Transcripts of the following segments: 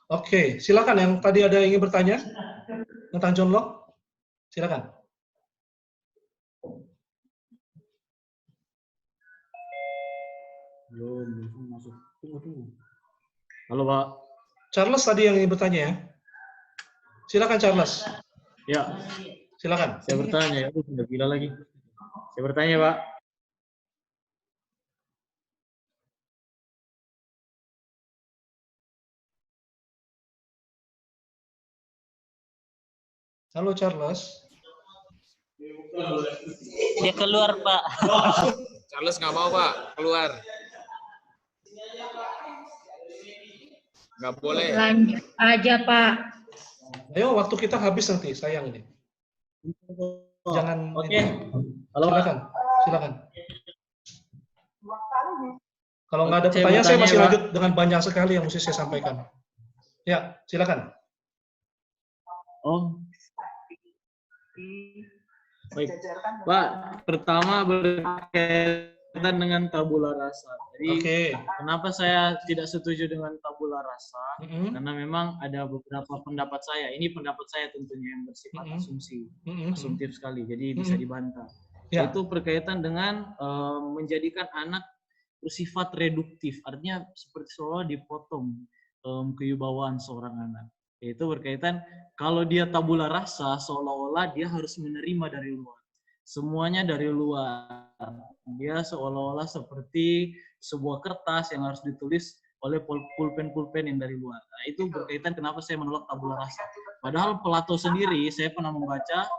Oke, silakan yang tadi ada yang ingin bertanya tentang John Locke. Silakan. Belum masuk. Tunggu. Halo, Pak. Charles tadi yang ingin bertanya ya. Silakan Charles. Ya. Silakan. Saya bertanya, ya. Sudah gila lagi. Saya bertanya, Pak. Halo Charles. Dia keluar, Pak. Charles nggak mau, Pak. Keluar. Nggak boleh. Lanjut aja, Pak. Ayo, waktu kita habis nanti, sayang ini. Jangan. Oke. Halo, silakan. Silakan. Kalau nggak ada Saya pertanyaan, saya bertanya, masih Pak. lanjut dengan banyak sekali yang mesti saya sampaikan. Ya, silakan. Oh. Baik. Pak, pertama berkaitan dengan tabula rasa. Jadi, Oke. kenapa saya tidak setuju dengan tabula rasa? Mm-mm. Karena memang ada beberapa pendapat saya. Ini pendapat saya tentunya yang bersifat Mm-mm. asumsi. Mm-mm. Asumtif sekali, jadi bisa dibantah. Ya. Itu berkaitan dengan menjadikan anak bersifat reduktif, artinya seperti seolah dipotong kewibawaan seorang anak. Yaitu berkaitan kalau dia tabula rasa, seolah-olah dia harus menerima dari luar. Semuanya dari luar. Dia seolah-olah seperti sebuah kertas yang harus ditulis oleh pulpen-pulpen yang dari luar. Nah, itu berkaitan kenapa saya menolak tabula rasa. Padahal Plato sendiri, saya pernah membaca,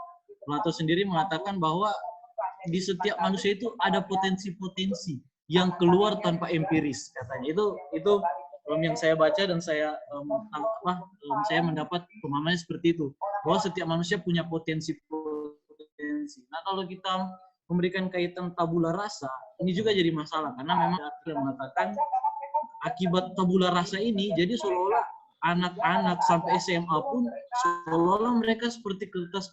Plato sendiri mengatakan bahwa di setiap manusia itu ada potensi-potensi yang keluar tanpa empiris, katanya. Itu yang saya baca dan saya saya mendapat pemahamannya seperti itu, bahwa setiap manusia punya potensi. Nah, kalau kita memberikan kaitan tabula rasa, ini juga jadi masalah karena memang ada yang mengatakan akibat tabula rasa ini jadi seolah-olah anak-anak sampai SMA pun seolah-olah mereka seperti kertas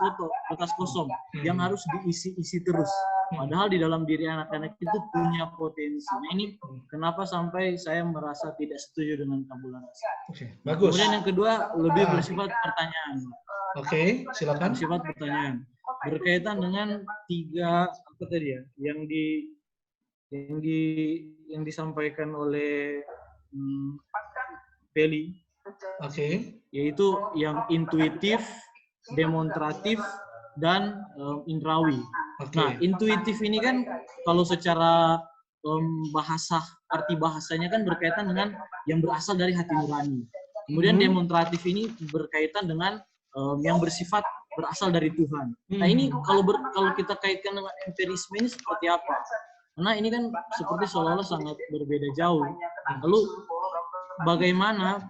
kosong yang harus diisi-isi terus. Padahal di dalam diri anak-anak itu punya potensi. Nah, ini kenapa sampai saya merasa tidak setuju dengan tabula rasa. Oke, bagus. Kemudian yang kedua lebih bersifat pertanyaan. Oke, silakan. Bersifat pertanyaan. Berkaitan dengan tiga apa tadi ya, yang disampaikan oleh Peli. Oke. Yaitu yang intuitif, demonstratif, dan indrawi. Oke. Nah, intuitif ini kan kalau secara arti bahasanya kan berkaitan dengan yang berasal dari hati nurani. Kemudian demonstratif ini berkaitan dengan yang bersifat berasal dari Tuhan. Nah, ini kalau kita kaitkan dengan empirisme ini seperti apa? Karena ini kan seperti seolah-olah sangat berbeda jauh. Lalu bagaimana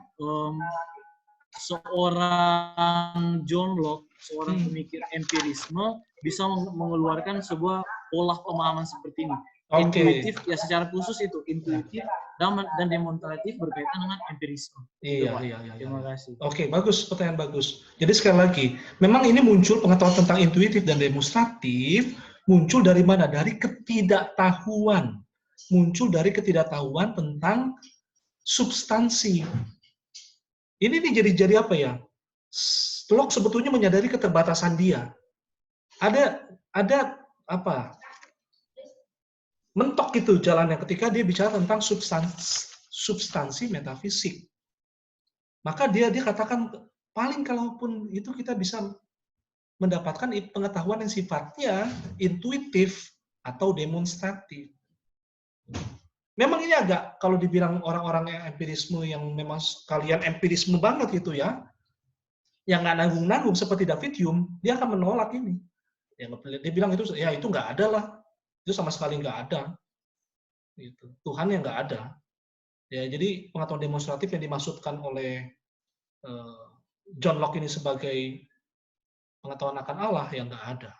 seorang John Locke, seorang pemikir empirisme, bisa mengeluarkan sebuah pola pemahaman seperti ini? Intuitif, ya secara khusus itu intuitif dan demonstratif berkaitan dengan empirisme. Iya. Terima kasih. Oke, bagus, pertanyaan bagus. Jadi sekali lagi, memang ini muncul pengetahuan tentang intuitif dan demonstratif muncul dari mana? Dari ketidaktahuan. Muncul dari ketidaktahuan tentang substansi. Ini nih jadi apa ya? Locke sebetulnya menyadari keterbatasan dia. Ada apa? Mentok gitu jalannya ketika dia bicara tentang substansi metafisik. Maka dia katakan paling kalaupun itu kita bisa mendapatkan pengetahuan yang sifatnya intuitif atau demonstratif. Memang ini agak, kalau dibilang orang-orang yang empirisme yang memang kalian empirisme banget gitu ya, yang nggak nanggung-nanggung seperti David Hume, dia akan menolak ini. Dia bilang itu, ya itu nggak ada lah, itu sama sekali nggak ada. Gitu. Tuhan yang nggak ada. Ya, jadi pengetahuan demonstratif yang dimaksudkan oleh John Locke ini sebagai pengetahuan akan Allah yang nggak ada.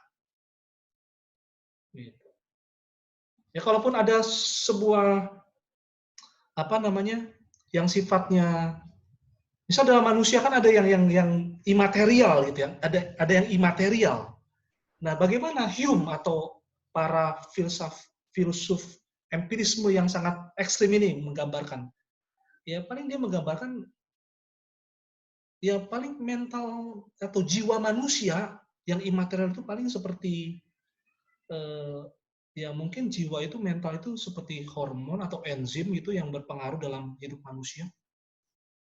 Gitu. Ya kalaupun ada sebuah yang sifatnya, misal dalam manusia kan ada yang imaterial gitu ya, ada yang imaterial. Nah, bagaimana Hume atau para filsuf empirisme yang sangat ekstrim ini menggambarkan? Ya paling dia menggambarkan ya paling mental atau jiwa manusia yang imaterial itu paling seperti ya mungkin jiwa itu mental itu seperti hormon atau enzim itu yang berpengaruh dalam hidup manusia,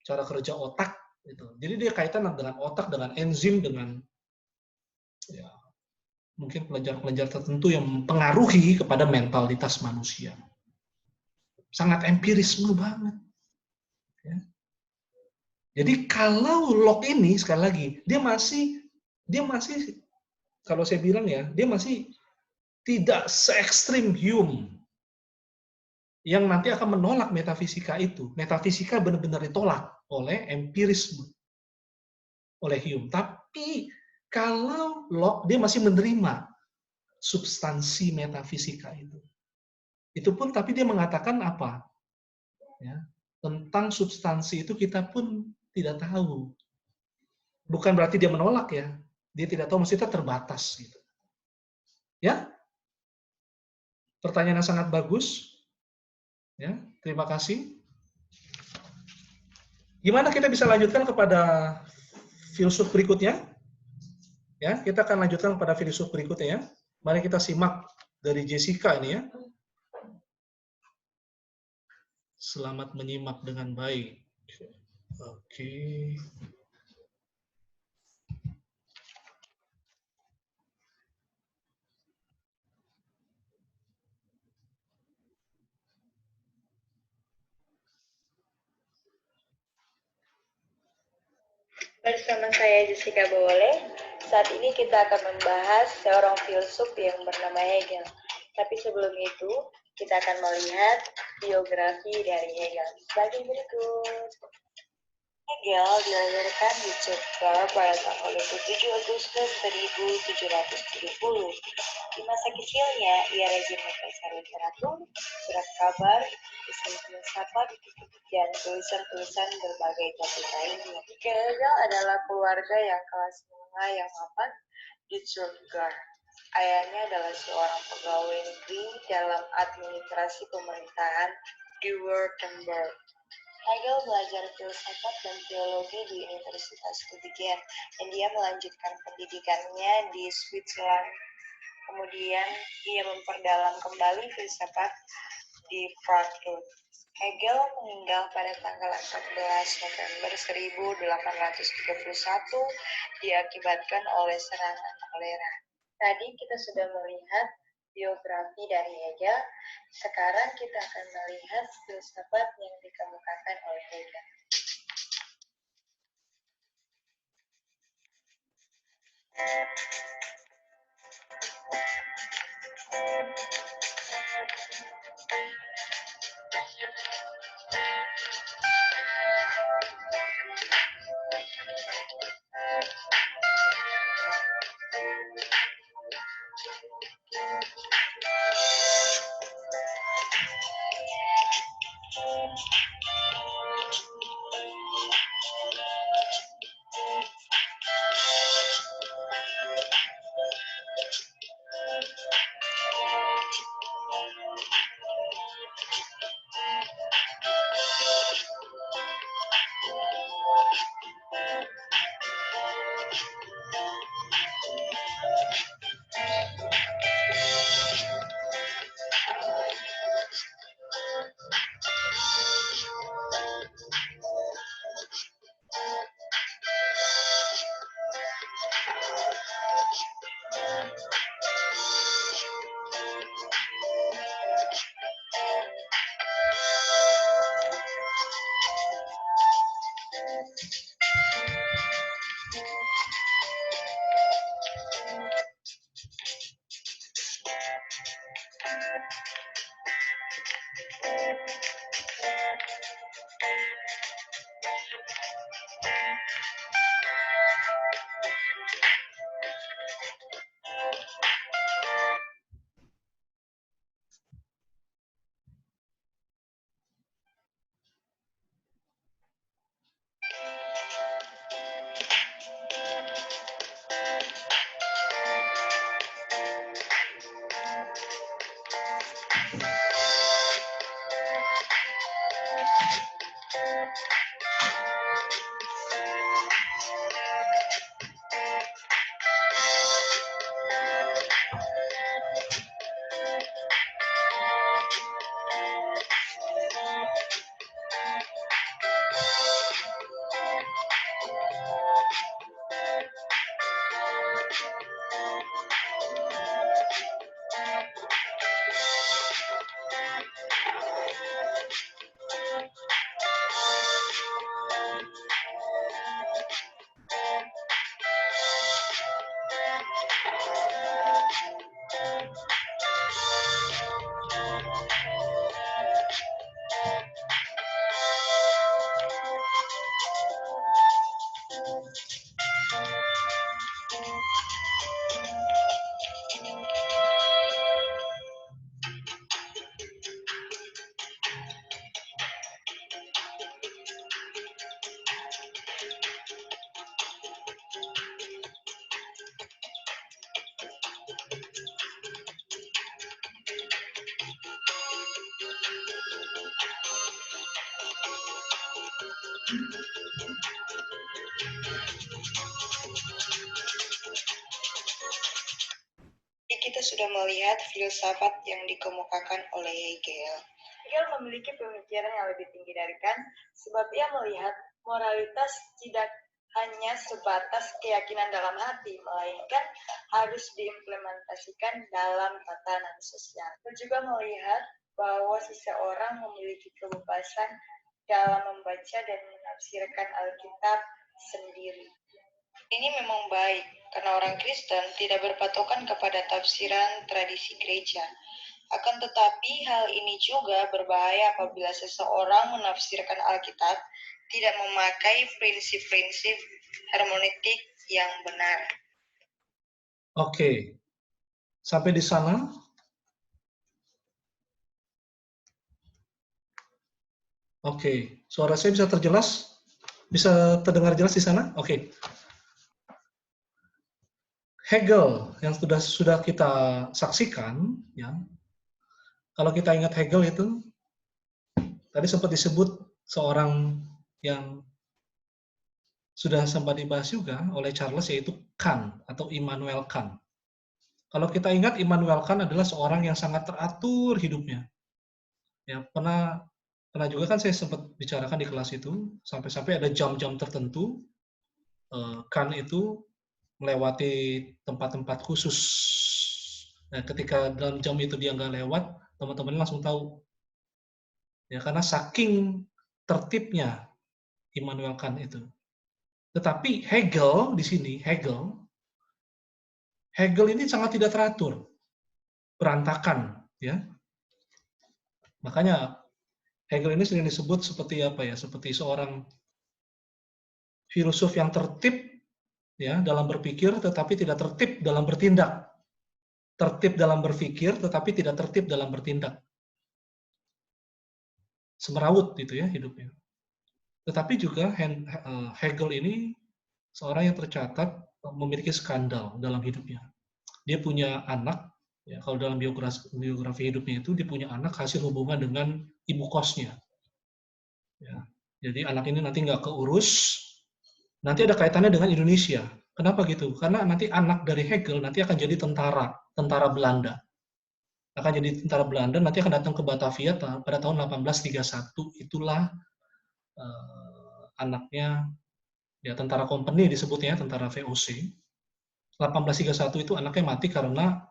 cara kerja otak gitu. Jadi dia kaitan dengan otak, dengan enzim, dengan ya mungkin pelajar-pelajar tertentu yang mempengaruhi kepada mentalitas manusia. Sangat empirisme banget. Ya. Jadi kalau Locke ini sekali lagi dia masih kalau saya bilang ya dia masih tidak se ekstrim Hume yang nanti akan menolak metafisika itu. Metafisika benar-benar ditolak oleh empirisme oleh Hume. Tapi kalau Locke dia masih menerima substansi metafisika itu. Itu pun tapi dia mengatakan apa? Ya, tentang substansi itu kita pun tidak tahu. Bukan berarti dia menolak ya. Dia tidak tahu, maksudnya terbatas gitu. Ya. Pertanyaan yang sangat bagus. Ya, terima kasih. Gimana kita bisa lanjutkan kepada filsuf berikutnya? Ya, kita akan lanjutkan kepada filsuf berikutnya ya. Mari kita simak dari Jessica ini ya. Selamat menyimak dengan baik. Oke. Bersama saya Jessica Bowole, saat ini kita akan membahas seorang filsuf yang bernama Hegel. Tapi sebelum itu, kita akan melihat biografi dari Hegel sebagai berikut. Hegel dilahirkan di Stuttgart pada tanggal 27 Agustus 1770. Di masa kecilnya, ia rajin membaca literatur, surat kabar, isi filsafat, dan tulisan-tulisan berbagai topik lainnya. Hegel adalah keluarga yang kelas menengah yang mapan di Stuttgart. Ayahnya adalah seorang pegawai negeri dalam administrasi pemerintahan di Württemberg. Hegel belajar filsafat dan teologi di Universitas Tübingen, dan dia melanjutkan pendidikannya di Switzerland. Kemudian ia memperdalam kembali filsafat di Frankfurt. Hegel meninggal pada tanggal 14 November 1831 diakibatkan oleh serangan kolera. Tadi kita sudah melihat biografi dari Hegel. Sekarang kita akan melihat filsafat yang dikemukakan oleh Hegel. Kita sudah melihat filsafat yang dikemukakan oleh Hegel. Hegel memiliki pemikiran yang lebih tinggi dari Kant, sebab ia melihat moralitas tidak hanya sebatas keyakinan dalam hati, melainkan harus diimplementasikan dalam tatanan sosial. Dia juga melihat bahwa seseorang memiliki kebebasan dalam membaca dan menafsirkan Alkitab sendiri. Ini memang baik, karena orang Kristen tidak berpatokan kepada tafsiran tradisi gereja. Akan tetapi, hal ini juga berbahaya apabila seseorang menafsirkan Alkitab tidak memakai prinsip-prinsip hermeneutik yang benar. Oke, sampai di sana. Oke, suara saya bisa terjelas? Bisa terdengar jelas di sana? Oke. Hegel yang sudah kita saksikan, ya. Kalau kita ingat Hegel itu, tadi sempat disebut seorang yang sudah sempat dibahas juga oleh Charles, yaitu Kant atau Immanuel Kant. Kalau kita ingat, Immanuel Kant adalah seorang yang sangat teratur hidupnya. Ya, pernah juga kan saya sempat bicarakan di kelas itu, sampai-sampai ada jam-jam tertentu, Kant itu melewati tempat-tempat khusus. Nah, ketika dalam jam itu dia nggak lewat, teman-teman langsung tahu. Ya, karena saking tertibnya Immanuel Kant itu. Tetapi Hegel di sini, Hegel ini sangat tidak teratur, berantakan, ya. Makanya Hegel ini sering disebut seperti apa ya? Seperti seorang filosof yang tertib, ya, dalam berpikir, tetapi tidak tertib dalam bertindak. Tertib dalam berpikir, tetapi tidak tertib dalam bertindak. Semerawut itu ya hidupnya. Tetapi juga Hegel ini seorang yang tercatat memiliki skandal dalam hidupnya. Dia punya anak, ya, kalau dalam biografi hidupnya itu, dia punya anak hasil hubungan dengan ibu kosnya. Ya, jadi anak ini nanti nggak keurus, nanti ada kaitannya dengan Indonesia. Kenapa gitu? Karena nanti anak dari Hegel nanti akan jadi tentara Belanda. Akan jadi tentara Belanda, nanti akan datang ke Batavia pada tahun 1831. Itulah anaknya, ya, tentara kompeni disebutnya, tentara VOC. 1831 itu anaknya mati karena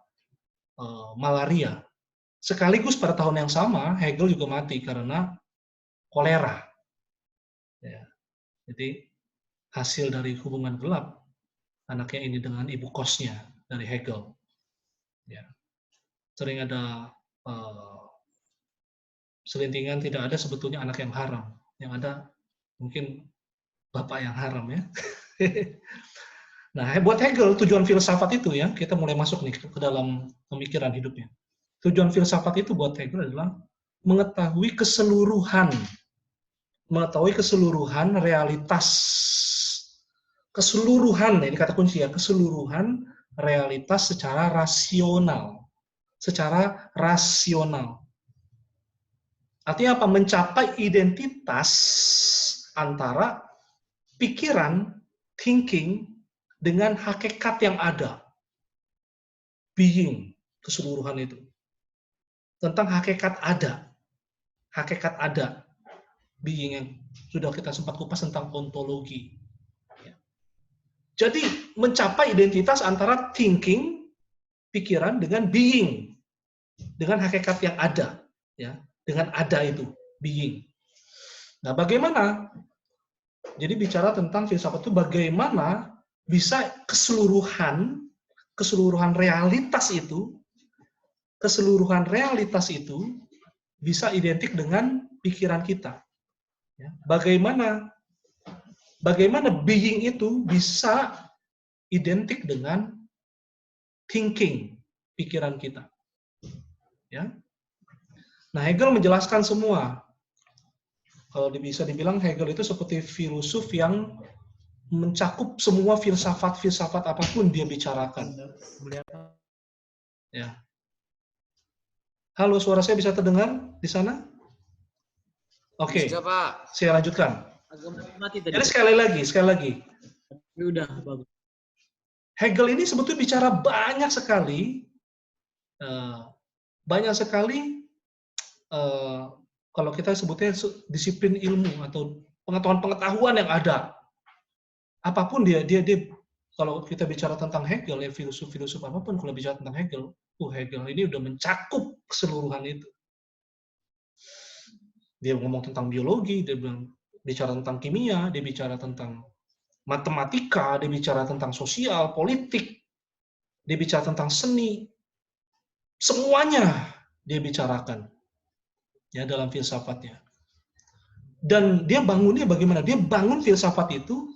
malaria. Sekaligus pada tahun yang sama, Hegel juga mati karena kolera. Ya. Jadi hasil dari hubungan gelap anaknya ini dengan ibu kosnya dari Hegel. Ya. Sering ada selintingan, tidak ada sebetulnya anak yang haram. Yang ada mungkin bapak yang haram, ya. Nah, buat Hegel, tujuan filsafat itu, ya, kita mulai masuk nih ke dalam pemikiran hidupnya. Tujuan filsafat itu buat Hegel adalah mengetahui keseluruhan realitas, keseluruhan, ini kata kunci ya, keseluruhan realitas secara rasional. Artinya apa? Mencapai identitas antara pikiran, thinking, dengan hakikat yang ada. Being, keseluruhan itu. Tentang hakikat ada. Being yang sudah kita sempat kupas tentang ontologi. Jadi mencapai identitas antara thinking, pikiran, dengan being, dengan hakikat yang ada, ya, dengan ada itu being. Nah, bagaimana? Jadi bicara tentang filsafat itu bagaimana bisa keseluruhan realitas itu bisa identik dengan pikiran kita. Ya, bagaimana being itu bisa identik dengan thinking, pikiran kita. Ya. Nah, Hegel menjelaskan semua. Kalau bisa dibilang Hegel itu seperti filosof yang mencakup semua filsafat apapun dia bicarakan. Ya. Halo, suara saya bisa terdengar di sana? Oke, Bisa, Pak. saya lanjutkan. Agak mati tadi. Jadi sekali lagi, Tapi udah bagus. Hegel ini sebetulnya bicara banyak sekali kalau kita sebutnya disiplin ilmu atau pengetahuan yang ada. Apapun dia kalau kita bicara tentang Hegel, ya filosof apapun kalau bicara tentang Hegel, Hegel ini udah mencakup keseluruhan itu. Dia ngomong tentang biologi, dia bicara tentang kimia, dia bicara tentang matematika, dia bicara tentang sosial, politik, dia bicara tentang seni. Semuanya dia bicarakan ya dalam filsafatnya. Dan dia bangunnya bagaimana? Dia bangun filsafat itu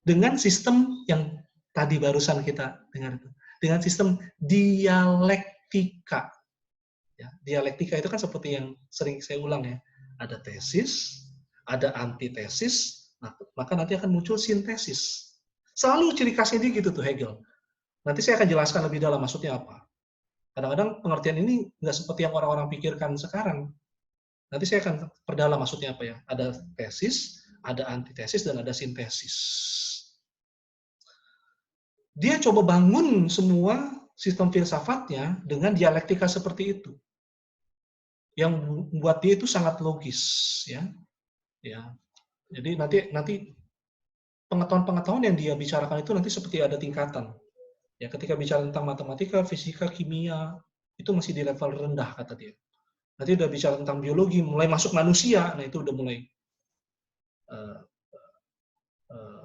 dengan sistem yang tadi barusan kita dengar itu. Dengan sistem dialektika. Ya, dialektika itu kan seperti yang sering saya ulang ya. Ada tesis, ada antitesis, maka nanti akan muncul sintesis. Selalu ciri khasnya dia gitu tuh Hegel. Nanti saya akan jelaskan lebih dalam maksudnya apa. Kadang-kadang pengertian ini nggak seperti yang orang-orang pikirkan sekarang. Nanti saya akan perdalam maksudnya apa ya. Ada tesis, ada antitesis, dan ada sintesis. Dia coba bangun semua sistem filsafatnya dengan dialektika seperti itu. Yang membuat dia itu sangat logis, ya. Jadi nanti pengetahuan-pengetahuan yang dia bicarakan itu nanti seperti ada tingkatan. Ya, ketika bicara tentang matematika, fisika, kimia, itu masih di level rendah kata dia. Nanti udah bicara tentang biologi, mulai masuk manusia, nah itu udah mulai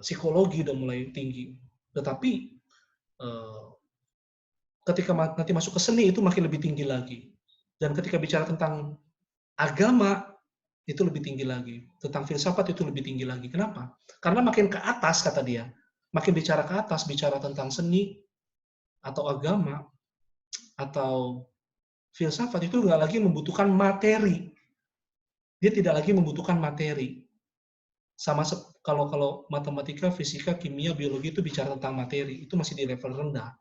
psikologi udah mulai tinggi. Tetapi ketika nanti masuk ke seni itu makin lebih tinggi lagi. Dan ketika bicara tentang agama itu lebih tinggi lagi. Tentang filsafat itu lebih tinggi lagi. Kenapa? Karena makin ke atas kata dia, makin bicara ke atas, bicara tentang seni atau agama atau filsafat itu nggak lagi membutuhkan materi. Dia tidak lagi membutuhkan materi. Sama kalau matematika, fisika, kimia, biologi itu bicara tentang materi, itu masih di level rendah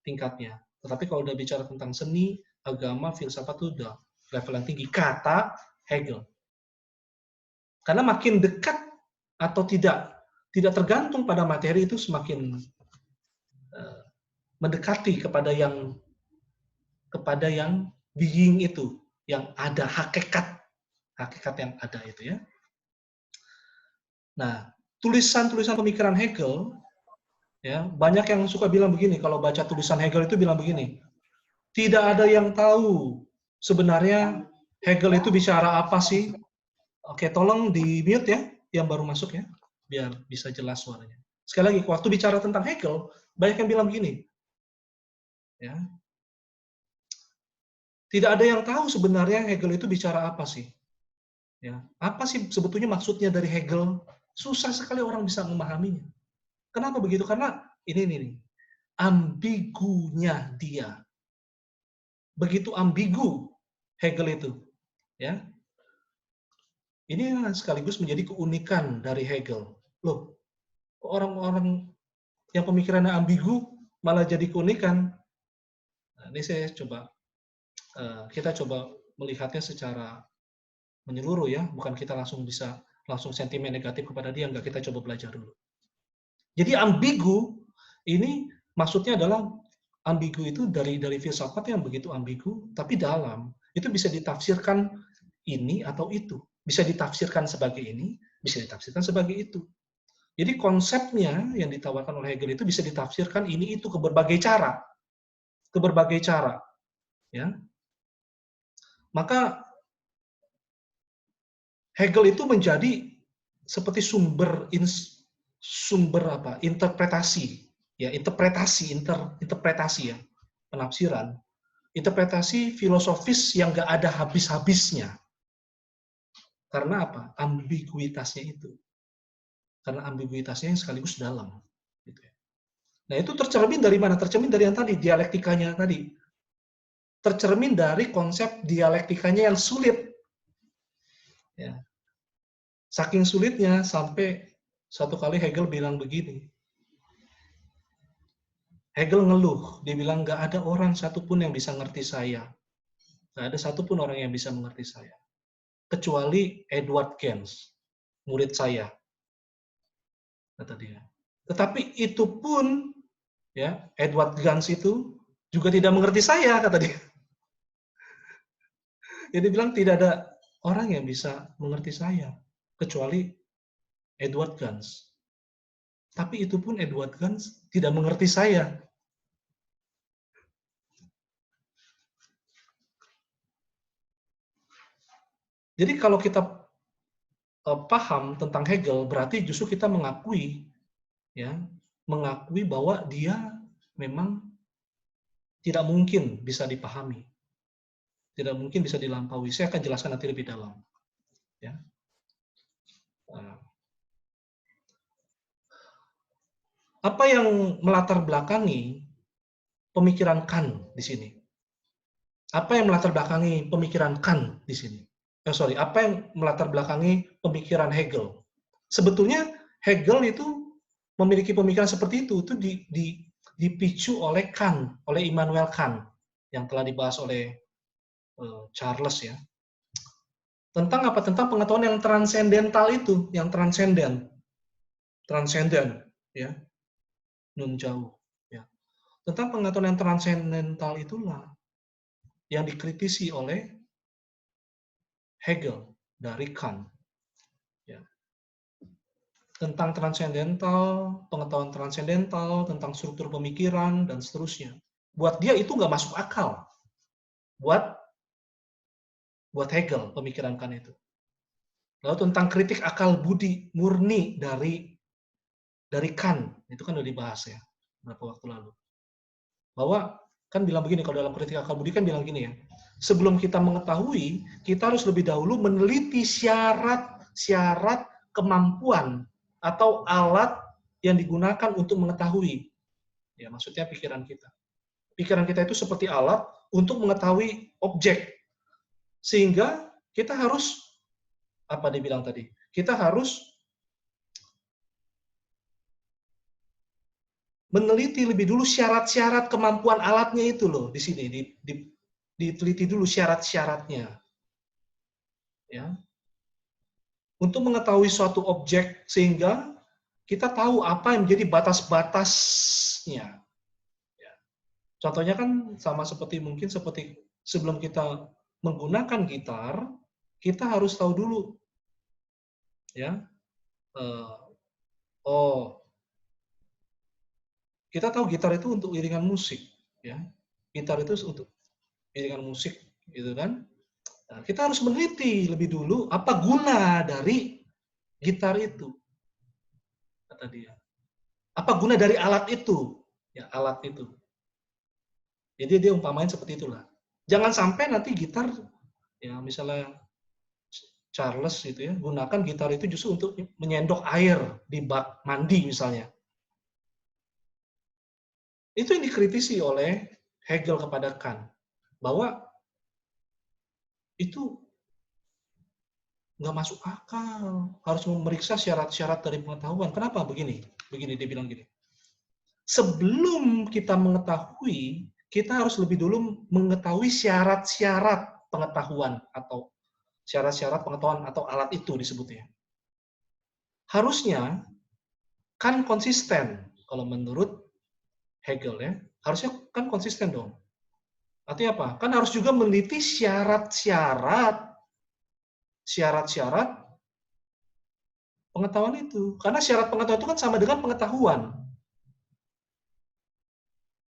tingkatnya. Tetapi kalau udah bicara tentang seni, agama, filsafat itu udah level yang tinggi. Kata Hegel. Karena makin dekat atau tidak tergantung pada materi itu semakin mendekati kepada yang being itu, yang ada hakikat yang ada itu ya. Nah, tulisan-tulisan pemikiran Hegel ya, banyak yang suka bilang begini, kalau baca tulisan Hegel itu bilang begini, tidak ada yang tahu sebenarnya Hegel itu bicara apa sih. Oke, tolong di mute ya, yang baru masuk ya, biar bisa jelas suaranya. Sekali lagi, waktu bicara tentang Hegel, banyak yang bilang begini, ya, tidak ada yang tahu sebenarnya Hegel itu bicara apa sih. Ya, apa sih sebetulnya maksudnya dari Hegel? Susah sekali orang bisa memahaminya. Kenapa begitu? Karena ini ambigunya dia. Begitu ambigu Hegel itu, ya. Ini sekaligus menjadi keunikan dari Hegel. Loh, orang-orang yang pemikirannya ambigu malah jadi keunikan. Nah, ini saya kita coba melihatnya secara menyeluruh ya, bukan kita langsung sentimen negatif kepada dia, enggak, kita coba belajar dulu. Jadi ambigu ini maksudnya adalah ambigu itu dari filsafat yang begitu ambigu, tapi dalam. Itu bisa ditafsirkan ini atau itu. Bisa ditafsirkan sebagai ini, bisa ditafsirkan sebagai itu. Jadi konsepnya yang ditawarkan oleh Hegel itu bisa ditafsirkan ini itu ke berbagai cara. Ke berbagai cara. Ya. Maka Hegel itu menjadi seperti sumber interpretasi ya, interpretasi ya, penafsiran, interpretasi filosofis yang nggak ada habis-habisnya. Karena apa? Ambiguitasnya itu. Karena ambiguitasnya yang sekaligus dalam. Gitu ya. Nah itu tercermin dari mana? Tercermin dari yang tadi, dialektikanya tadi. Tercermin dari konsep dialektikanya yang sulit. Ya. Saking sulitnya sampai satu kali Hegel bilang begini. Hegel ngeluh, dia bilang nggak ada orang satupun yang bisa ngerti saya. Nggak ada satupun orang yang bisa mengerti saya. Kecuali Edward Gens, murid saya. kata dia. Tetapi itu pun, ya, Edward Gans itu juga tidak mengerti saya, kata dia. Jadi bilang tidak ada orang yang bisa mengerti saya kecuali Edward Gans. Tapi itu pun Edward Gans tidak mengerti saya. Jadi kalau kita paham tentang Hegel, berarti justru kita mengakui, ya, mengakui bahwa dia memang tidak mungkin bisa dipahami, tidak mungkin bisa dilampaui. Saya akan jelaskan nanti lebih dalam. Ya. Apa yang melatar belakangi pemikiran Kant di sini? Apa yang melatar belakangi pemikiran Kant di sini? Apa yang melatar belakangi pemikiran Hegel? Sebetulnya Hegel itu memiliki pemikiran seperti itu dipicu oleh Kant, oleh Immanuel Kant, yang telah dibahas oleh Charles, ya. Tentang apa? Tentang pengetahuan yang transendental itu, yang transenden, ya, nun jauh, ya. Tentang pengetahuan yang transendental itulah yang dikritisi oleh Hegel dari Kant, ya. Tentang transendental, pengetahuan transendental, tentang struktur pemikiran dan seterusnya. Buat dia itu nggak masuk akal. Buat Hegel pemikiran Kant itu. Lalu tentang kritik akal budi murni dari Kant, itu kan udah dibahas, ya, beberapa waktu lalu. Bahwa kan bilang begini, kalau dalam kritik akal budi kan bilang gini, ya, sebelum kita mengetahui, kita harus lebih dahulu meneliti syarat kemampuan atau alat yang digunakan untuk mengetahui. Ya, maksudnya pikiran kita. Pikiran kita itu seperti alat untuk mengetahui objek. Sehingga kita harus, apa dia bilang tadi? Kita harus meneliti lebih dulu syarat-syarat kemampuan alatnya itu loh, di sini diteliti dulu syarat-syaratnya, ya, untuk mengetahui suatu objek sehingga kita tahu apa yang menjadi batas-batasnya. Ya. Contohnya kan sama seperti sebelum kita menggunakan gitar, kita harus tahu dulu, ya, kita tahu gitar itu untuk iringan musik, ya. Gitar itu untuk iringan musik, gitu kan. Nah, kita harus meneliti lebih dulu apa guna dari gitar itu, kata dia. Apa guna dari alat itu? Ya, alat itu. Jadi dia umpamain seperti itulah. Jangan sampai nanti gitar, ya, misalnya Charles gitu, ya, gunakan gitar itu justru untuk menyendok air di bak mandi misalnya. Itu yang dikritisi oleh Hegel kepada Kant, bahwa itu nggak masuk akal, harus memeriksa syarat-syarat dari pengetahuan. Kenapa begini? Begini dia bilang gini. Sebelum kita mengetahui, kita harus lebih dulu mengetahui syarat-syarat pengetahuan atau syarat-syarat pengetahuan atau alat itu disebutnya. Harusnya kan konsisten kalau menurut Hegel, ya. Harusnya kan konsisten dong. Artinya apa? Kan harus juga meneliti syarat-syarat pengetahuan itu. Karena syarat pengetahuan itu kan sama dengan pengetahuan.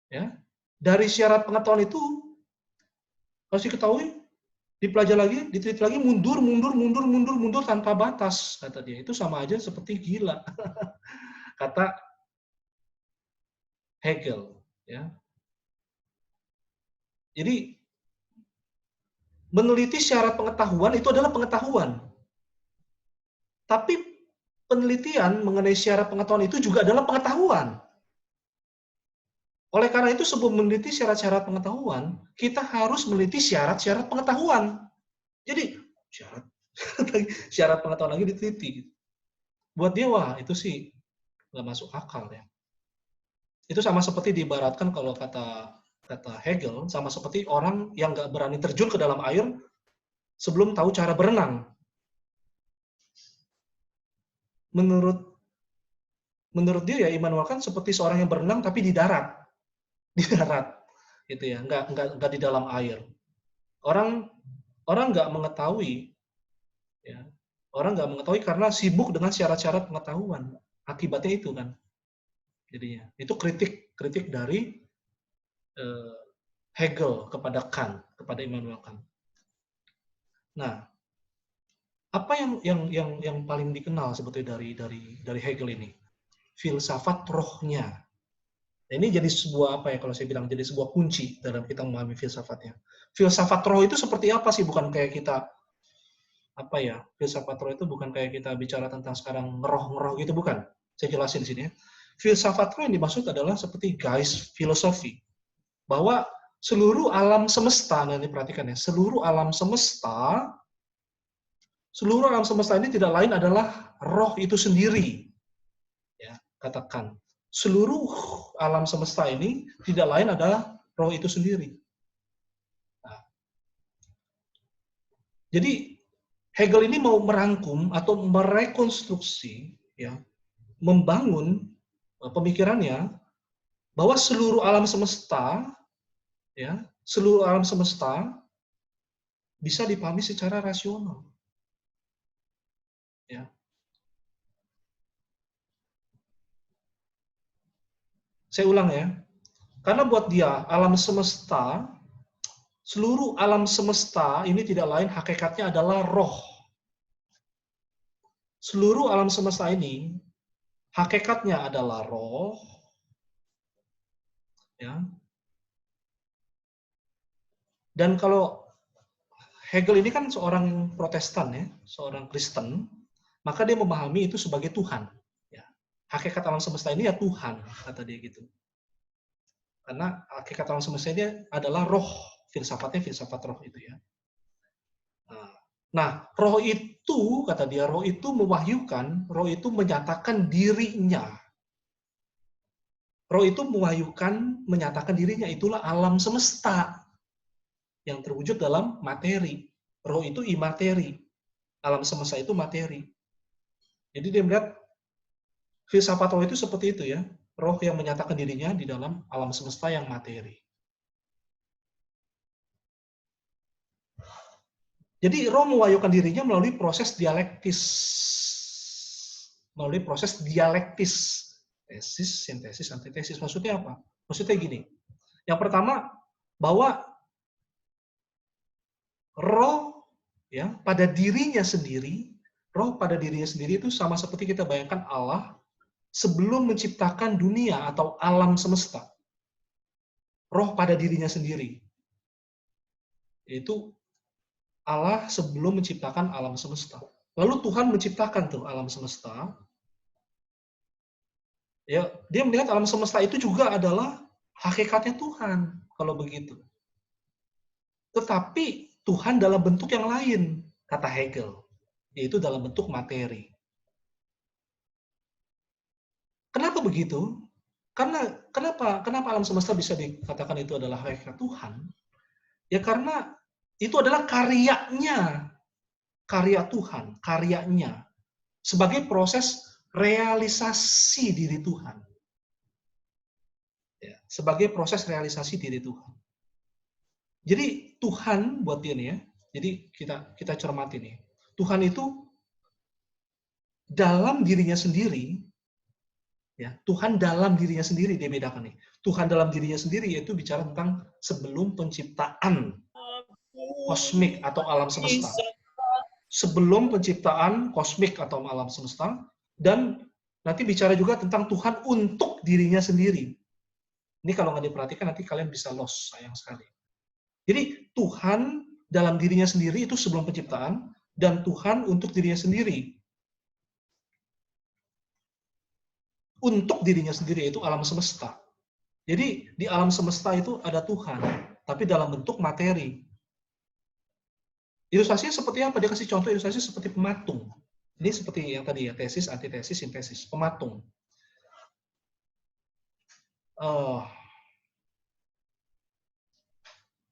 Ya. Dari syarat pengetahuan itu harus diketahui, dipelajari lagi, diteliti lagi, mundur tanpa batas, kata dia. Itu sama aja seperti gila. Kata Hegel, ya. Jadi meneliti syarat pengetahuan itu adalah pengetahuan. Tapi penelitian mengenai syarat pengetahuan itu juga adalah pengetahuan. Oleh karena itu, sebelum meneliti syarat-syarat pengetahuan, kita harus meneliti syarat-syarat pengetahuan. Jadi, syarat pengetahuan lagi diteliti. Buat dia, wah, itu sih nggak masuk akal, ya. Itu sama seperti diibaratkan kalau kata Hegel, sama seperti orang yang nggak berani terjun ke dalam air sebelum tahu cara berenang. Menurut menurut dia ya Immanuel kan seperti seorang yang berenang tapi di darat, gitu ya, nggak di dalam air. Orang nggak mengetahui, ya, orang nggak mengetahui karena sibuk dengan syarat-syarat pengetahuan. Akibatnya itu kan, jadinya itu kritik dari Hegel kepada Kant, kepada Immanuel Kant. Nah, apa yang paling dikenal sebetulnya dari Hegel ini? Filsafat rohnya. Nah, ini jadi sebuah apa ya kalau saya bilang jadi sebuah kunci dalam kita memahami filsafatnya. Filsafat roh itu seperti apa sih? Bukan kayak kita apa ya? Filsafat roh itu bukan kayak kita bicara tentang sekarang ngeroh gitu, bukan. Saya jelasin di sini ya. Filsafat roh yang dimaksud adalah seperti guys filosofi, bahwa seluruh alam semesta, nanti perhatikan ya, seluruh alam semesta ini tidak lain adalah roh itu sendiri. Ya, katakan seluruh alam semesta ini tidak lain adalah roh itu sendiri. Nah, jadi Hegel ini mau merangkum atau merekonstruksi, ya, membangun pemikirannya bahwa seluruh alam semesta, ya, seluruh alam semesta bisa dipahami secara rasional. Ya. Saya ulang ya. Karena buat dia alam semesta, seluruh alam semesta ini tidak lain hakikatnya adalah roh. Seluruh alam semesta ini hakikatnya adalah roh. Ya. Dan kalau Hegel ini kan seorang Protestan ya, seorang Kristen, maka dia memahami itu sebagai Tuhan. Ya. Hakikat alam semesta ini ya Tuhan, kata dia gitu. Karena hakikat alam semesta ini adalah roh, filsafatnya filsafat roh itu ya. Nah, roh itu, kata dia, roh itu mewahyukan, roh itu menyatakan dirinya. Roh itu mewahyukan, menyatakan dirinya, itulah alam semesta yang terwujud dalam materi. Roh itu imateri. Alam semesta itu materi. Jadi dia melihat filsafat roh itu seperti itu ya. Roh yang menyatakan dirinya di dalam alam semesta yang materi. Jadi roh mewahyukan dirinya melalui proses dialektis. Melalui proses dialektis. Tesis, sintesis, antitesis. Maksudnya apa? Maksudnya gini. Yang pertama, bahwa roh ya pada dirinya sendiri, roh pada dirinya sendiri itu sama seperti kita bayangkan Allah sebelum menciptakan dunia atau alam semesta. Roh pada dirinya sendiri. Yaitu Allah sebelum menciptakan alam semesta. Lalu Tuhan menciptakan tuh alam semesta. Ya, dia melihat alam semesta itu juga adalah hakikatnya Tuhan kalau begitu. Tetapi Tuhan dalam bentuk yang lain, kata Hegel, yaitu dalam bentuk materi. Kenapa begitu? Kenapa alam semesta bisa dikatakan itu adalah hakikat Tuhan? Ya karena itu adalah karyanya, karya Tuhan, karyanya sebagai proses realisasi diri Tuhan. Ya, sebagai proses realisasi diri Tuhan. Jadi Tuhan buat dia nih ya. Jadi kita cermati nih. Tuhan itu dalam dirinya sendiri, ya, Tuhan dalam dirinya sendiri dia bedakan nih. Tuhan dalam dirinya sendiri yaitu bicara tentang sebelum penciptaan kosmik atau alam semesta. Sebelum penciptaan kosmik atau alam semesta, dan nanti bicara juga tentang Tuhan untuk dirinya sendiri. Ini kalau nggak diperhatikan nanti kalian bisa lost, sayang sekali. Jadi Tuhan dalam dirinya sendiri itu sebelum penciptaan, dan Tuhan untuk dirinya sendiri. Untuk dirinya sendiri itu alam semesta. Jadi di alam semesta itu ada Tuhan, tapi dalam bentuk materi. Ilustrasinya seperti apa? Dia kasih contoh ilustrasi seperti pematung. Ini seperti yang tadi ya, tesis, antitesis, sintesis. Pematung.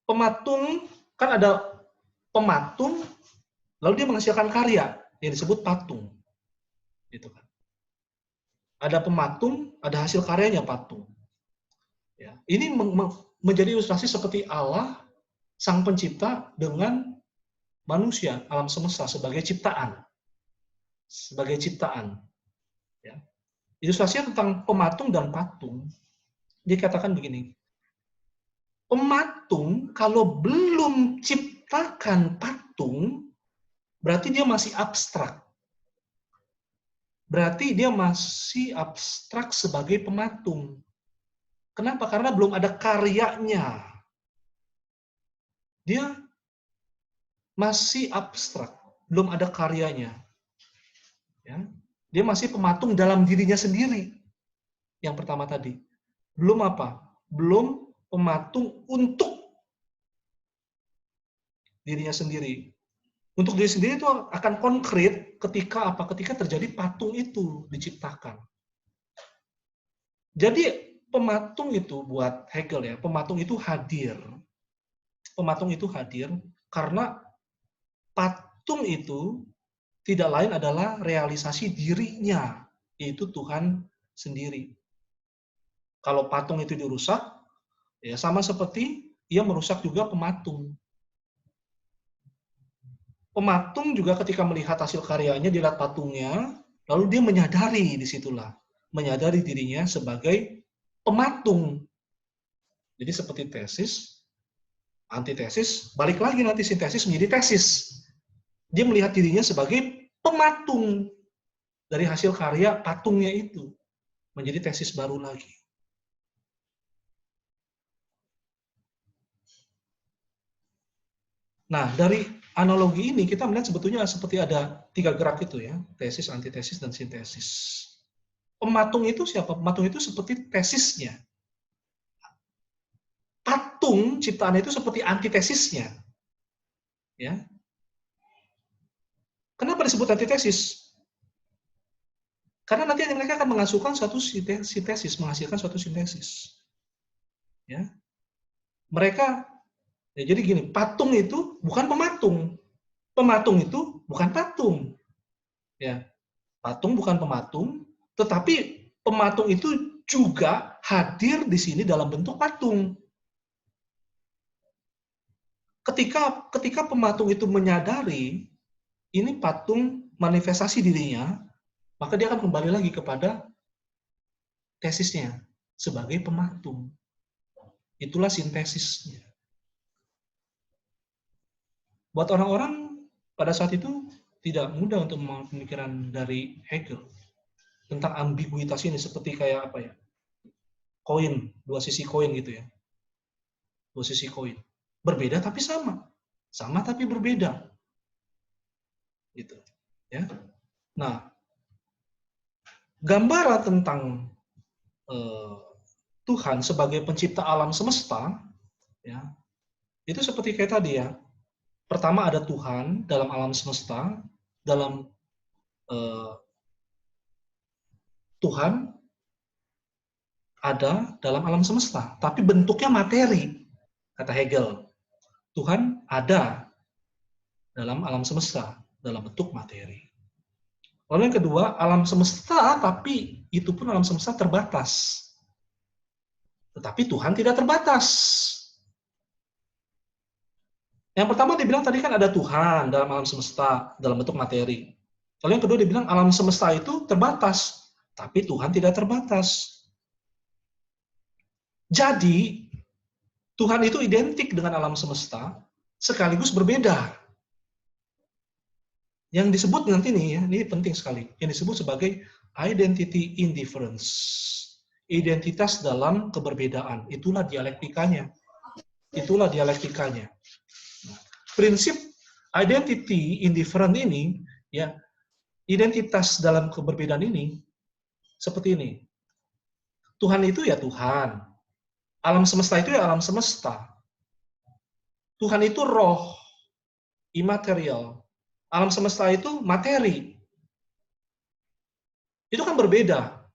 Pematung, kan ada pematung, lalu dia menghasilkan karya yang disebut patung. Gitu kan. Ada pematung, ada hasil karyanya patung. Ya, ini menjadi ilustrasi seperti Allah, Sang Pencipta dengan manusia, alam semesta sebagai ciptaan. Sebagai ciptaan. Ya. Ilustrasinya tentang pematung dan patung. Dikatakan begini, pematung kalau belum ciptakan patung, berarti dia masih abstrak. Berarti dia masih abstrak sebagai pematung. Kenapa? Karena belum ada karyanya. Dia masih abstrak, belum ada karyanya. Ya. Dia masih pematung dalam dirinya sendiri. Yang pertama tadi. Belum apa? Belum pematung untuk dirinya sendiri. Untuk diri sendiri itu akan konkret ketika apa? Ketika terjadi patung itu diciptakan. Jadi pematung itu buat Hegel ya, pematung itu hadir. Pematung itu hadir karena patung itu tidak lain adalah realisasi dirinya, yaitu Tuhan sendiri. Kalau patung itu dirusak, ya sama seperti ia merusak juga pematung. Pematung juga ketika melihat hasil karyanya, dilihat patungnya, lalu dia menyadari disitulah, menyadari dirinya sebagai pematung. Jadi seperti tesis, antitesis, balik lagi nanti sintesis menjadi tesis. Dia melihat dirinya sebagai pematung dari hasil karya patungnya itu, menjadi tesis baru lagi. Nah, dari analogi ini kita melihat sebetulnya seperti ada 3 gerak itu ya, tesis, antitesis, dan sintesis. Pematung itu siapa? Pematung itu seperti tesisnya. Patung ciptaan itu seperti antitesisnya. Ya. Kenapa disebut antitesis? Karena nanti mereka akan menghasilkan suatu sintesis, menghasilkan suatu sintesis. Ya. Mereka, ya jadi gini, patung itu bukan pematung. Pematung itu bukan patung. Ya. Patung bukan pematung, tetapi pematung itu juga hadir di sini dalam bentuk patung. Ketika pematung itu menyadari ini patung manifestasi dirinya, maka dia akan kembali lagi kepada tesisnya sebagai pematung. Itulah sintesisnya. Buat orang-orang pada saat itu tidak mudah untuk memikirkan dari Hegel tentang ambiguitas ini, seperti kayak apa ya? Koin, 2 sisi koin gitu ya. 2 sisi koin. Berbeda tapi sama. Sama tapi berbeda. Gitu. Ya. Nah, gambaran tentang Tuhan sebagai pencipta alam semesta, ya, itu seperti kayak tadi ya. Pertama ada Tuhan dalam alam semesta, dalam Tuhan ada dalam alam semesta, tapi bentuknya materi, kata Hegel. Tuhan ada dalam alam semesta, dalam bentuk materi. Lalu yang kedua, alam semesta, tapi itu pun alam semesta terbatas. Tetapi Tuhan tidak terbatas. Yang pertama dibilang tadi kan ada Tuhan dalam alam semesta, dalam bentuk materi. Lalu yang kedua dibilang alam semesta itu terbatas, tapi Tuhan tidak terbatas. Jadi, Tuhan itu identik dengan alam semesta, sekaligus berbeda. Yang disebut nanti nih, ya, ini penting sekali, yang disebut sebagai identity indifference. Identitas dalam keberbedaan. Itulah dialektikanya. Itulah dialektikanya. Nah, prinsip identity indifferent ini, ya, identitas dalam keberbedaan ini, seperti ini. Tuhan itu ya Tuhan. Alam semesta itu ya alam semesta. Tuhan itu roh, imaterial. Alam semesta itu materi. Itu kan berbeda.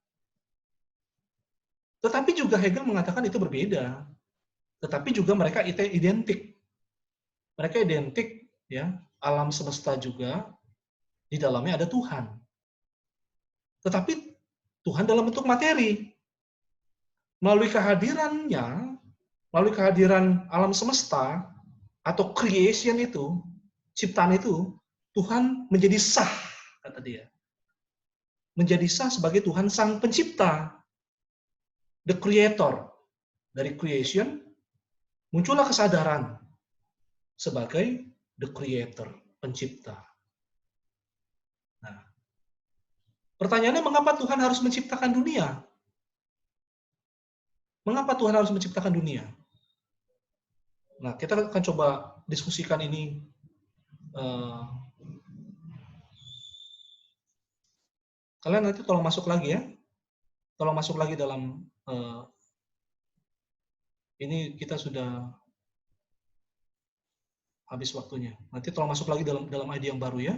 Tetapi juga Hegel mengatakan itu berbeda. Tetapi juga mereka identik. Mereka identik, ya, alam semesta juga, di dalamnya ada Tuhan. Tetapi Tuhan dalam bentuk materi. Melalui kehadirannya, melalui kehadiran alam semesta, atau creation itu, ciptaan itu, Tuhan menjadi sah, kata dia. Menjadi sah sebagai Tuhan Sang Pencipta. The Creator. Dari creation, muncullah kesadaran sebagai The Creator, pencipta. Nah, pertanyaannya, mengapa Tuhan harus menciptakan dunia? Mengapa Tuhan harus menciptakan dunia? Nah, kita akan coba diskusikan ini kalian nanti tolong masuk lagi ya. Tolong masuk lagi dalam ini kita sudah habis waktunya. Nanti tolong masuk lagi dalam ID yang baru ya.